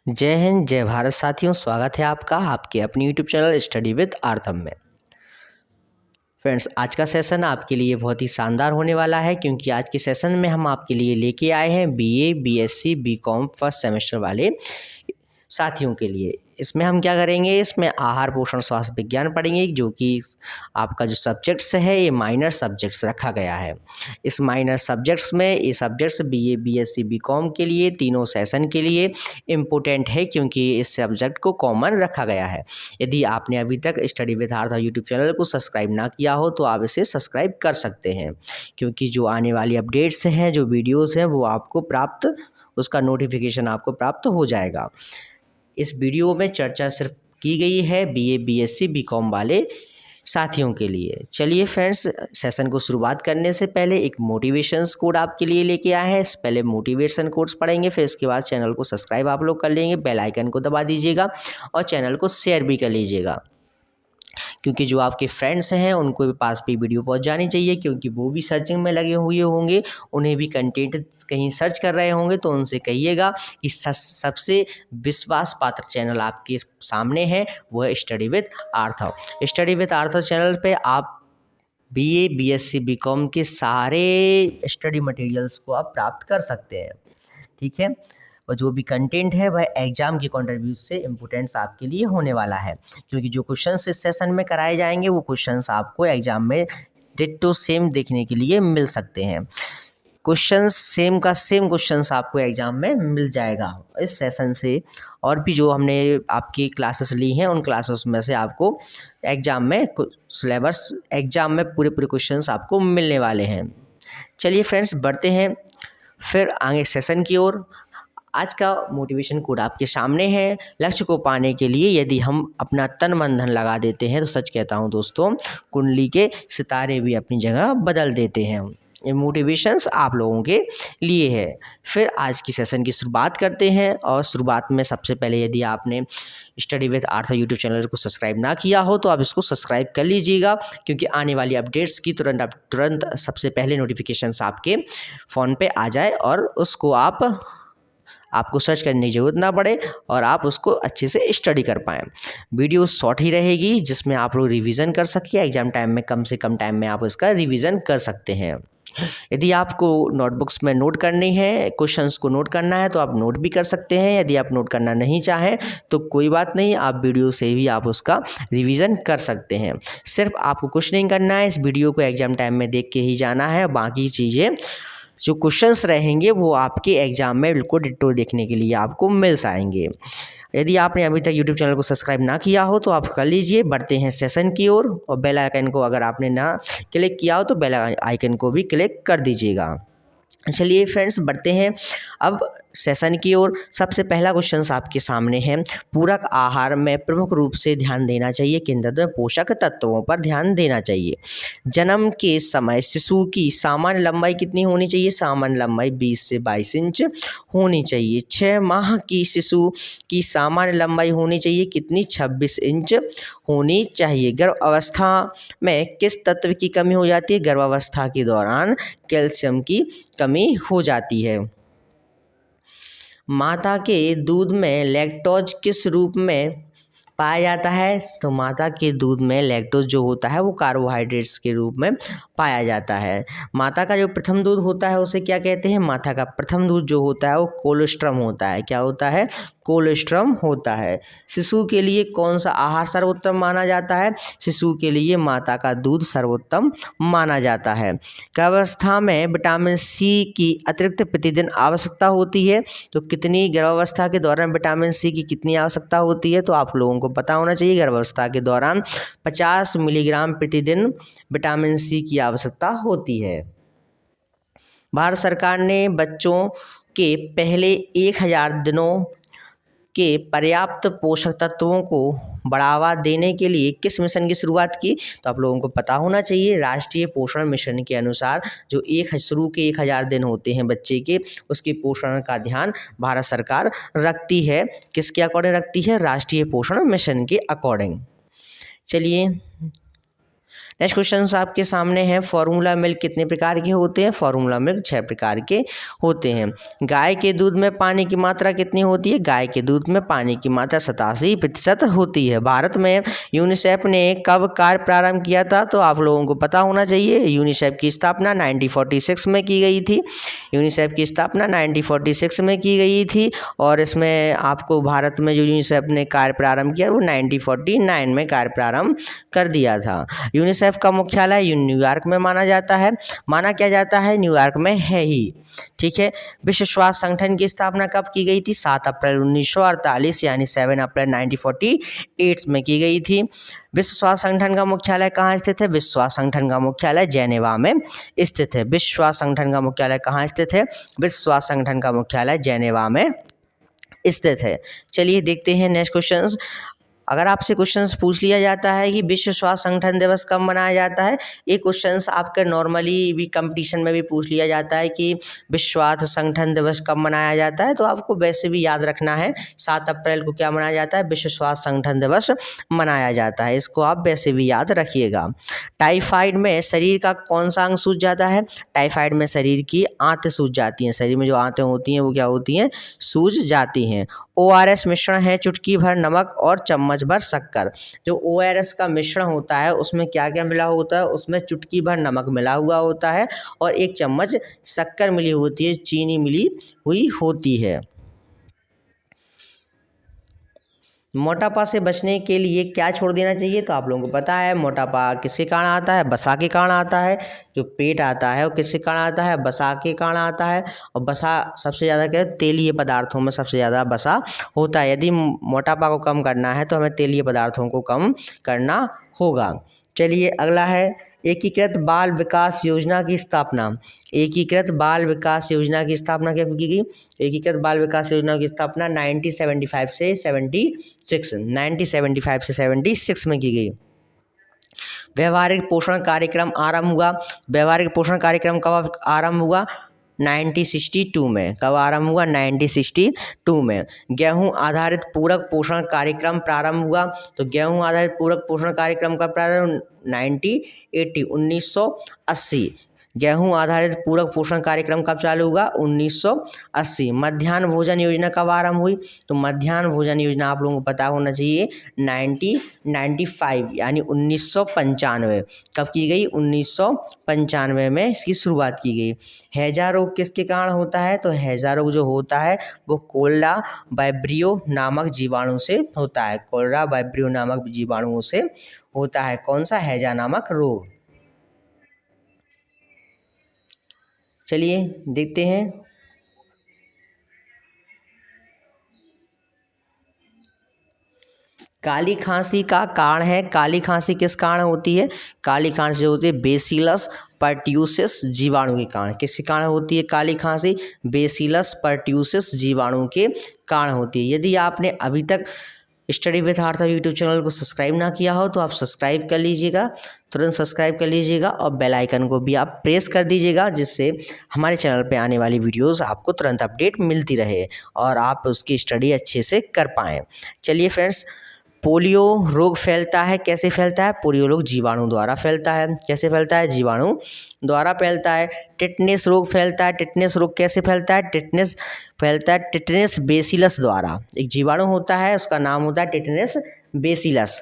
जय हिंद, जय भारत साथियों। स्वागत है आपका आपके अपनी यूट्यूब चैनल स्टडी विद आर्थम में। फ्रेंड्स, आज का सेशन आपके लिए बहुत ही शानदार होने वाला है, क्योंकि आज के सेशन में हम आपके लिए लेके आए हैं BA, BSc, BCom first semester वाले साथियों के लिए। इसमें हम क्या करेंगे, इसमें आहार पोषण स्वास्थ्य विज्ञान पढ़ेंगे, जो कि आपका जो सब्जेक्ट्स है ये माइनर सब्जेक्ट्स रखा गया है। इस माइनर सब्जेक्ट्स में ये सब्जेक्ट्स बीए, बीएससी, बीकॉम के लिए तीनों सेशन के लिए इम्पोर्टेंट है, क्योंकि इस सब्जेक्ट को कॉमन रखा गया है। यदि आपने अभी तक स्टडी विद आर्थ यूट्यूब चैनल को सब्सक्राइब ना किया हो तो आप इसे सब्सक्राइब कर सकते हैं, क्योंकि जो आने वाली अपडेट्स हैं, जो वीडियोज़ हैं, वो आपको प्राप्त उसका नोटिफिकेशन आपको प्राप्त हो जाएगा। इस वीडियो में चर्चा सिर्फ की गई है बीए, बीएससी, बीकॉम वाले साथियों के लिए। चलिए फ्रेंड्स, सेशन को शुरुआत करने से पहले एक मोटिवेशंस कोड आपके लिए लेके आए हैं। पहले मोटिवेशन कोड्स पढ़ेंगे, फिर इसके बाद चैनल को सब्सक्राइब आप लोग कर लेंगे, बेल आइकन को दबा दीजिएगा और चैनल को शेयर भी कर लीजिएगा, क्योंकि जो आपके फ्रेंड्स हैं उनको भी पास भी वीडियो पहुंच जानी चाहिए, क्योंकि वो भी सर्चिंग में लगे हुए होंगे, उन्हें भी कंटेंट कहीं सर्च कर रहे होंगे। तो उनसे कहिएगा कि सबसे विश्वास पात्र चैनल आपके सामने है, वो है study with Arthur. Study with Arthur channel पे आप बीए, बीएससी, बीकॉम के सारे स्टडी मटेरियल्स को आप प्राप्त कर सकते हैं, ठीक है। और जो भी कंटेंट है वह एग्जाम के कॉन्ट्रीब्यूट से इम्पोर्टेंट्स आपके लिए होने वाला है, क्योंकि जो क्वेश्चंस इस सेशन में कराए जाएंगे वो क्वेश्चंस आपको एग्जाम में डिट्टो सेम देखने के लिए मिल सकते हैं। क्वेश्चंस सेम का सेम क्वेश्चंस आपको एग्जाम में मिल जाएगा इस सेशन से। और भी जो हमने आपकी क्लासेस ली हैं उन क्लासेस में से आपको एग्जाम में सिलेबस एग्जाम में पूरे क्वेश्चंस आपको मिलने वाले हैं। चलिए फ्रेंड्स, बढ़ते हैं फिर आगे सेशन की ओर। आज का मोटिवेशन कोड आपके सामने है। लक्ष्य को पाने के लिए यदि हम अपना तन मन धन लगा देते हैं तो सच कहता हूं दोस्तों, कुंडली के सितारे भी अपनी जगह बदल देते हैं। ये मोटिवेशंस आप लोगों के लिए है। फिर आज की सेशन की शुरुआत करते हैं, और शुरुआत में सबसे पहले यदि आपने study with Arthur YouTube channel को सब्सक्राइब ना किया हो तो आप इसको सब्सक्राइब कर लीजिएगा, क्योंकि आने वाली अपडेट्स की तुरंत सबसे पहले नोटिफिकेशंस आपके फ़ोन पे आ जाए और उसको आपको सर्च करने की ज़रूरत ना पड़े और आप उसको अच्छे से स्टडी कर पाएँ। वीडियो शॉर्ट ही रहेगी, जिसमें आप लोग रिवीजन कर सकिए। एग्जाम टाइम में कम से कम टाइम में आप उसका रिवीजन कर सकते हैं। यदि आपको नोटबुक्स में नोट करनी है, क्वेश्चंस को नोट करना है तो आप नोट भी कर सकते हैं। यदि आप नोट करना नहीं चाहें तो कोई बात नहीं, आप वीडियो से भी आप उसका रिवीजन कर सकते हैं। सिर्फ आपको कुछ नहीं करना है, इस वीडियो को एग्जाम टाइम में देख के ही जाना है। बाकी चीज़ें जो क्वेश्चंस रहेंगे वो आपके एग्जाम में बिल्कुल डिट्टो देखने के लिए आपको मिल जाएंगे। यदि आपने अभी तक यूट्यूब चैनल को सब्सक्राइब ना किया हो तो आप कर लीजिए। बढ़ते हैं सेशन की ओर, और बेल आइकन को अगर आपने ना क्लिक किया हो तो बेल आइकन को भी क्लिक कर दीजिएगा। चलिए फ्रेंड्स, बढ़ते हैं अब सेशन की ओर। सबसे पहला क्वेश्चन आपके सामने है। पूरक आहार में प्रमुख रूप से ध्यान देना चाहिए किन तत्वों, पोषक तत्वों पर ध्यान देना चाहिए। जन्म के समय शिशु की सामान्य लंबाई कितनी होनी चाहिए? सामान्य लंबाई 20 से 22 इंच होनी चाहिए। 6 माह की शिशु की सामान्य लंबाई होनी चाहिए कितनी? 26 इंच होनी चाहिए। गर्भावस्था में किस तत्व की कमी हो जाती है? गर्भावस्था के दौरान कैल्शियम की कमी हो जाती है। माता के दूध में लैक्टोज किस रूप में पाया जाता है? तो माता के दूध में लैक्टोज जो होता है वो कार्बोहाइड्रेट्स के रूप में पाया जाता है। माता का जो प्रथम दूध होता है उसे क्या कहते हैं? माता का प्रथम दूध जो होता है वो कोलोस्ट्रम होता है। क्या होता है? कोलोस्ट्रम होता है। शिशु के लिए कौन सा आहार सर्वोत्तम माना जाता है? शिशु के लिए माता का दूध सर्वोत्तम माना जाता है। गर्भावस्था में विटामिन सी की अतिरिक्त प्रतिदिन आवश्यकता होती है, तो कितनी गर्भावस्था के दौरान विटामिन सी की कितनी आवश्यकता होती है? तो आप लोगों को पता होना चाहिए, गर्भावस्था के दौरान 50 मिलीग्राम प्रतिदिन विटामिन सी की आवश्यकता होती है। भारत सरकार ने बच्चों के पहले 1000 दिनों के पर्याप्त पोषक तत्वों को बढ़ावा देने के लिए किस मिशन की शुरुआत की? तो आप लोगों को पता होना चाहिए, राष्ट्रीय पोषण मिशन के अनुसार जो शुरू के 1000 दिन होते हैं बच्चे के, उसके पोषण का ध्यान भारत सरकार रखती है। किसके अकॉर्डिंग रखती है? राष्ट्रीय पोषण मिशन के अकॉर्डिंग। चलिए नेक्स्ट क्वेश्चन आपके सामने है, फॉर्मूला मिल्क कितने प्रकार के होते हैं? फॉर्मूला मिल्क 6 प्रकार के होते हैं। गाय के दूध में पानी की मात्रा कितनी होती है? गाय के दूध में पानी की मात्रा 87% होती है। भारत में यूनिसेफ ने कब कार्य प्रारंभ किया था? तो आप लोगों को पता होना चाहिए, यूनिसेफ की स्थापना 1946 में की गई थी। यूनिसेफ की स्थापना 1946 में की गई थी और इसमें आपको भारत में जो यूनिसेफ ने कार्य प्रारंभ किया वो 1949 में कार्य प्रारंभ कर दिया था। यूनिसेफ का मुख्यालय न्यूयॉर्क में माना क्या जाता है, न्यूयॉर्क में है ही। ठीक है। विश्व स्वास्थ्य संगठन की स्थापना कब की गई थी? 7 अप्रैल 1948 यानी 7 अप्रैल 1948 में की गई थी। विश्व स्वास्थ्य संगठन का मुख्यालय कहाँ स्थित है? विश्व स्वास्थ्य संगठन का मुख्यालय जेनेवा में स्थित है। विश्व स्वास्थ्य संगठन का मुख्यालय कहाँ स्थित है? विश्व स्वास्थ्य संगठन का मुख्यालय जेनेवा में स्थित है। चलिए देखते हैं नेक्स्ट क्वेश्चन। अगर आपसे क्वेश्चंस पूछ लिया जाता है कि विश्व स्वास्थ्य संगठन दिवस कब मनाया जाता है, ये क्वेश्चंस आपके नॉर्मली भी कंपटीशन में भी पूछ लिया जाता है कि विश्व स्वास्थ्य संगठन दिवस कब मनाया जाता है, तो आपको वैसे भी याद रखना है 7 अप्रैल को क्या मनाया जाता है? विश्व स्वास्थ्य संगठन दिवस मनाया जाता है। इसको आप वैसे भी याद रखिएगा। टाइफाइड में शरीर का कौन सा अंग सूज जाता है? टाइफाइड में शरीर की आंतें सूज जाती हैं। शरीर में जो आंतें होती हैं वो क्या होती हैं? सूज जाती हैं। ORS मिश्रण है चुटकी भर नमक और चम्मच भर शक्कर। जो ORS का मिश्रण होता है उसमें क्या क्या मिला होता है? उसमें चुटकी भर नमक मिला हुआ होता है और 1 चम्मच शक्कर मिली होती है, चीनी मिली हुई होती है। मोटापा से बचने के लिए क्या छोड़ देना चाहिए? तो आप लोगों को पता है मोटापा किसके कारण आता है? वसा के कारण आता है। जो पेट आता है वो किसके कारण आता है? वसा के कारण आता है। और वसा सबसे ज़्यादा क्या है? तेलीय पदार्थों में सबसे ज़्यादा वसा होता है। यदि मोटापा को कम करना है तो हमें तेलीय पदार्थों को कम करना होगा। चलिए अगला है, एकीकृत बाल विकास योजना की स्थापना। एकीकृत बाल विकास योजना की स्थापना कब की गई? एकीकृत बाल विकास योजना की स्थापना 1975 से 76 में की गई। व्यवहारिक पोषण कार्यक्रम आरंभ हुआ। व्यवहारिक पोषण कार्यक्रम कब आरंभ हुआ? 1962 में। कब आरंभ हुआ? 1962 में। गेहूं आधारित पूरक पोषण कार्यक्रम प्रारंभ हुआ। तो गेहूं आधारित पूरक पोषण कार्यक्रम का प्रारंभ 1980। गेहूं आधारित पूरक पोषण कार्यक्रम कब चालू हुआ? 1980। मध्याह्न भोजन योजना कब आरंभ हुई? तो मध्याह्न भोजन योजना आप लोगों को पता होना चाहिए 1995 यानी 1995। कब की गई? 1995 में इसकी शुरुआत की गई। हैजा रोग किसके कारण होता है? तो हैजा रोग जो होता है वो कोलेरा वाइब्रियो नामक जीवाणु से होता है। कोलेरा वाइब्रियो नामक जीवाणुओं से होता है। कौन सा? हैजा नामक रोग। चलिए देखते हैं। काली खांसी का कारण है। काली खांसी किस कारण होती है? काली खांसी होती है बेसिलस पर्ट्यूसिस जीवाणु के कारण। किसके कारण होती है काली खांसी? बेसिलस पर्ट्यूसिस जीवाणु के कारण होती है। यदि आपने अभी तक study with Arthur YouTube channel को सब्सक्राइब ना किया हो तो आप सब्सक्राइब कर लीजिएगा, तुरंत सब्सक्राइब कर लीजिएगा और बेल आइकन को भी आप प्रेस कर दीजिएगा, जिससे हमारे चैनल पे आने वाली वीडियोस आपको तुरंत अपडेट मिलती रहे और आप उसकी स्टडी अच्छे से कर पाएँ। चलिए फ्रेंड्स, पोलियो रोग फैलता है, कैसे फैलता है? पोलियो रोग जीवाणु द्वारा फैलता है। कैसे फैलता है? जीवाणु द्वारा फैलता है। टिटनेस रोग फैलता है। टिटनेस रोग कैसे फैलता है? टिटनेस फैलता है टिटनेस बेसिलस द्वारा। एक जीवाणु होता है उसका नाम होता है टिटनेस बेसिलस।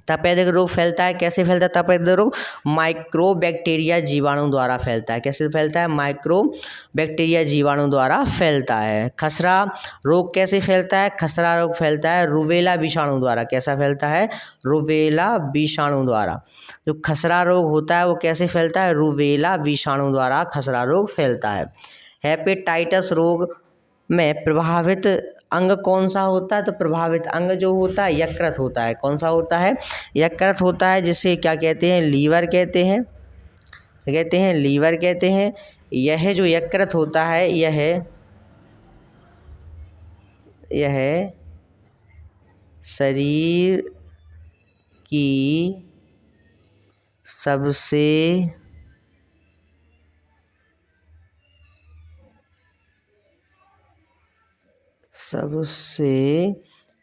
तपेदिक रोग फैलता है। कैसे फैलता है तपेदिक रोग? माइक्रोबैक्टीरिया जीवाणु द्वारा फैलता है। कैसे फैलता है? माइक्रोबैक्टीरिया जीवाणु द्वारा फैलता है। खसरा रोग कैसे फैलता है? खसरा रोग फैलता है रूबेला विषाणु द्वारा। कैसा फैलता है? रूबेला विषाणु द्वारा। जो खसरा रोग होता है वो कैसे फैलता है? रूबेला विषाणु द्वारा खसरा रोग फैलता है। हेपेटाइटिस रोग में प्रभावित अंग कौन सा होता है? तो प्रभावित अंग जो होता है यकृत होता है। कौन सा होता है? यकृत होता है, जिसे क्या कहते हैं? लीवर कहते हैं। क्या कहते हैं? लीवर कहते हैं। यह जो यकृत होता है यह शरीर की सबसे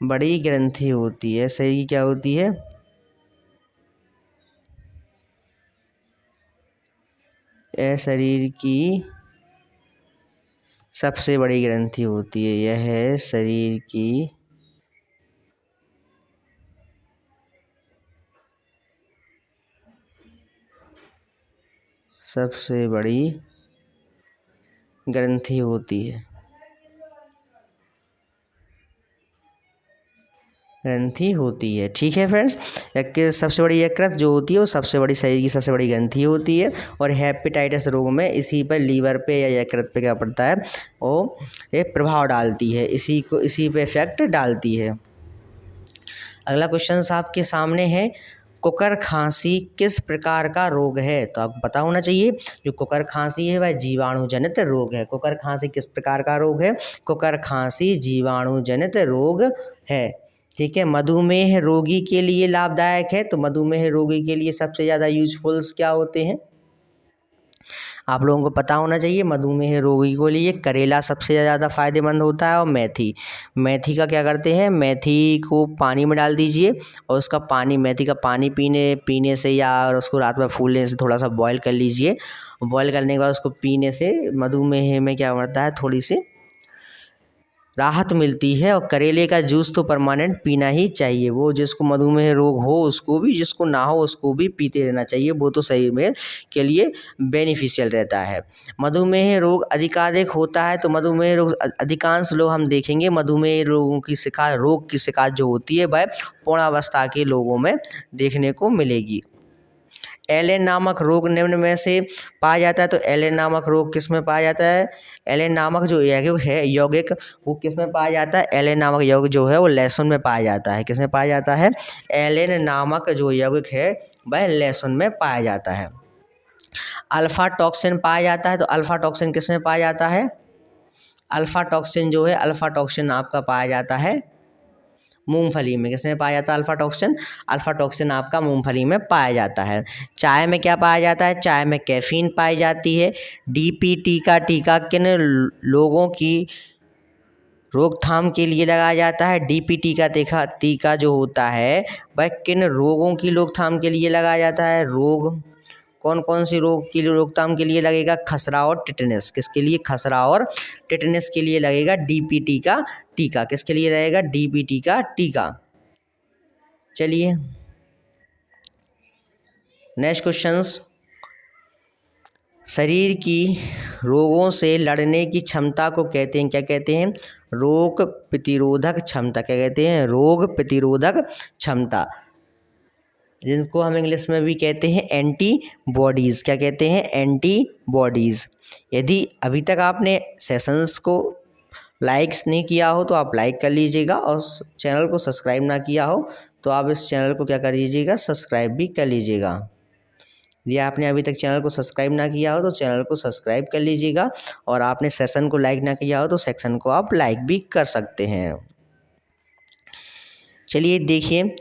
बड़ी ग्रंथि होती है। शरीर की क्या होती है? यह शरीर की सबसे बड़ी ग्रंथि होती है। यह शरीर की सबसे बड़ी ग्रंथि होती है। ग्रंथि होती है, ठीक है फ्रेंड्स। सबसे बड़ी यकृत जो होती है वो सबसे बड़ी शरीर की सबसे बड़ी ग्रंथि होती है। और हेपेटाइटिस रोग में इसी पर लीवर पे या यकृत पे क्या पड़ता है, वो ये प्रभाव डालती है, इसी पे इफेक्ट डालती है। अगला क्वेश्चन आपके सामने है, कुकर खांसी किस प्रकार का रोग है? तो आपको पता होना चाहिए जो कुकर खांसी है वह जीवाणु जनित रोग है। कुकर खांसी किस प्रकार का रोग है? कुकर खांसी जीवाणु जनित रोग है, ठीक है। मधुमेह रोगी के लिए लाभदायक है। तो मधुमेह रोगी के लिए सबसे ज़्यादा यूजफुल्स क्या होते हैं? आप लोगों को पता होना चाहिए मधुमेह रोगी के लिए करेला सबसे ज़्यादा फायदेमंद होता है। और मेथी, मेथी का क्या करते हैं, मेथी को पानी में डाल दीजिए और उसका पानी, मेथी का पानी पीने से या और उसको रात में फूलने से थोड़ा सा बॉयल कर लीजिए। बॉयल करने के बाद उसको पीने से मधुमेह में क्या होता है, थोड़ी सी राहत मिलती है। और करेले का जूस तो परमानेंट पीना ही चाहिए। वो जिसको मधुमेह रोग हो उसको भी, जिसको ना हो उसको भी पीते रहना चाहिए। वो तो शरीर में के लिए बेनिफिशियल रहता है। मधुमेह रोग अधिकाधिक होता है। तो मधुमेह रोग अधिकांश लोग हम देखेंगे मधुमेह रोग की शिकायत जो होती है वह पूर्णावस्था के लोगों में देखने को मिलेगी। एलेन नामक रोग निम्न में से पाया जाता है। तो एलेन नामक रोग किस में पाया जाता है? एलेन नामक जो यौगिक वो किस में पाया जाता है? एलेन नामक यौगिक जो है वो लहसुन में पाया जाता है। किस में पाया जाता है? एलेन नामक जो यौगिक है वह लहसुन में पाया जाता है। अल्फा टॉक्सिन पाया जाता है। तो अल्फा टॉक्सिन किस में पाया जाता है? अल्फा टॉक्सिन जो है, अल्फा टॉक्सिन आपका पाया जाता है मूंगफली में। किसमें पाया जाता है अल्फा टॉक्सिन? अल्फा टॉक्सिन आपका मूंगफली में पाया जाता है। चाय में क्या पाया जाता है? चाय में कैफीन पाई जाती है। डीपीटी का टीका किन लोगों की रोकथाम के लिए लगाया जाता है? डीपीटी का टीका जो होता है वह किन रोगों की रोकथाम के लिए लगाया जाता है? रोग कौन कौन सी रोग की रोकथाम के लिए लगेगा? खसरा और टिटनेस। किसके लिए? खसरा और टिटनेस के लिए लगेगा डीपीटी का टीका। किसके लिए रहेगा? डीपीटी का टीका। चलिए नेक्स्ट क्वेश्चंस, शरीर की रोगों से लड़ने की क्षमता को कहते हैं, क्या कहते हैं? रोग प्रतिरोधक क्षमता। क्या कहते हैं? रोग प्रतिरोधक क्षमता, जिनको हम इंग्लिश में भी कहते हैं एंटीबॉडीज़। क्या कहते हैं? एंटीबॉडीज़। यदि अभी तक आपने सेशंस को लाइक्स नहीं किया हो तो आप लाइक कर लीजिएगा, और चैनल को सब्सक्राइब ना किया हो तो आप इस चैनल को क्या कर लीजिएगा, सब्सक्राइब भी कर लीजिएगा। यदि आपने अभी तक चैनल को सब्सक्राइब ना किया हो तो चैनल को सब्सक्राइब कर लीजिएगा, और आपने सेशन को लाइक ना किया हो तो सेक्शन को आप लाइक भी कर सकते हैं। चलिए देखिए,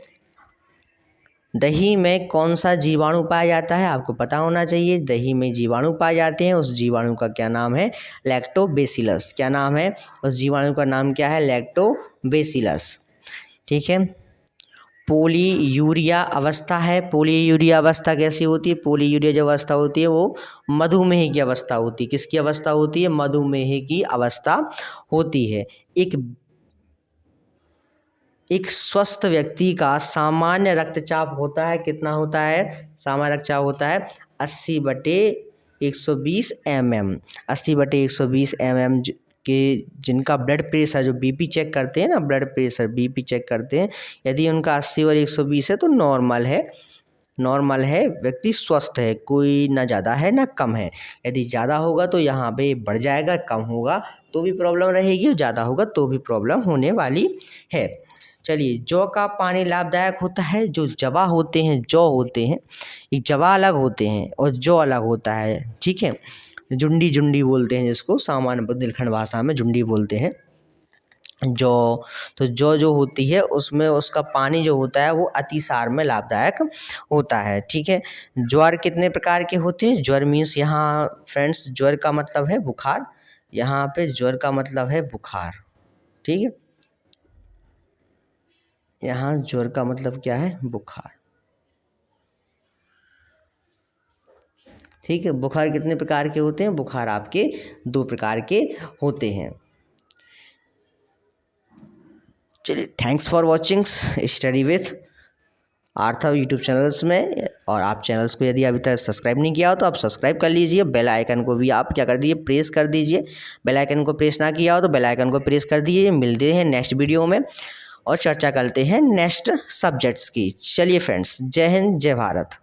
दही में कौन सा जीवाणु पाया जाता है? आपको पता होना चाहिए। दही में जीवाणु पाए जाते हैं, उस जीवाणु का क्या नाम है? लैक्टोबैसिलस। क्या नाम है? उस जीवाणु का नाम क्या है? लैक्टोबैसिलस, ठीक है। पोलीयूरिया अवस्था है। पोलीयूरिया अवस्था कैसी होती है? पोलीयूरिया जो अवस्था होती है वो मधुमेह की अवस्था होती है। किसकी अवस्था होती है? मधुमेह की अवस्था होती है। एक स्वस्थ व्यक्ति का सामान्य रक्तचाप होता है, कितना होता है? सामान्य रक्तचाप होता है 80/120 mm। 80/120 mm के जिनका ब्लड प्रेशर, जो बीपी चेक करते हैं ना, ब्लड प्रेशर बीपी चेक करते हैं, यदि उनका 80/120 है तो नॉर्मल है। नॉर्मल है, व्यक्ति स्वस्थ है, कोई ना ज़्यादा है ना कम है। यदि ज़्यादा होगा तो यहाँ पे बढ़ जाएगा, कम होगा तो भी प्रॉब्लम रहेगी, और ज़्यादा होगा तो भी प्रॉब्लम होने वाली है। चलिए, जौ का पानी लाभदायक होता है। जो जवा होते हैं, जौ होते हैं, एक जवा अलग होते हैं और जौ अलग होता है, ठीक है। जुंडी जुंडी बोलते हैं जिसको, सामान्य बुंदेलखंड भाषा में जुंडी बोलते हैं जौ। तो जौ जो होती है उसमें उसका पानी जो होता है वो अतिसार में लाभदायक होता है, ठीक है। ज्वर कितने प्रकार के होते हैं? ज्वर मीन्स, यहाँ फ्रेंड्स ज्वर का मतलब है बुखार। यहाँ पे ज्वर का मतलब है बुखार, ठीक है। यहाँ ज्वर का मतलब क्या है? बुखार। ठीक है। बुखार कितने प्रकार के होते हैं? बुखार आपके 2 प्रकार के होते हैं। चलिए, thanks for watching study with Aarthav YouTube channels में। और आप चैनल्स को यदि अभी तक सब्सक्राइब नहीं किया हो तो आप सब्सक्राइब कर लीजिए। बेल आइकन को भी आप क्या कर दीजिए, प्रेस कर दीजिए। बेल आइकन को प्रेस ना किया हो तो बेल आइकन को प्रेस कर दीजिए। मिलते हैं नेक्स्ट वीडियो में और चर्चा करते हैं नेक्स्ट सब्जेक्ट्स की। चलिए फ्रेंड्स, जय हिंद, जय भारत।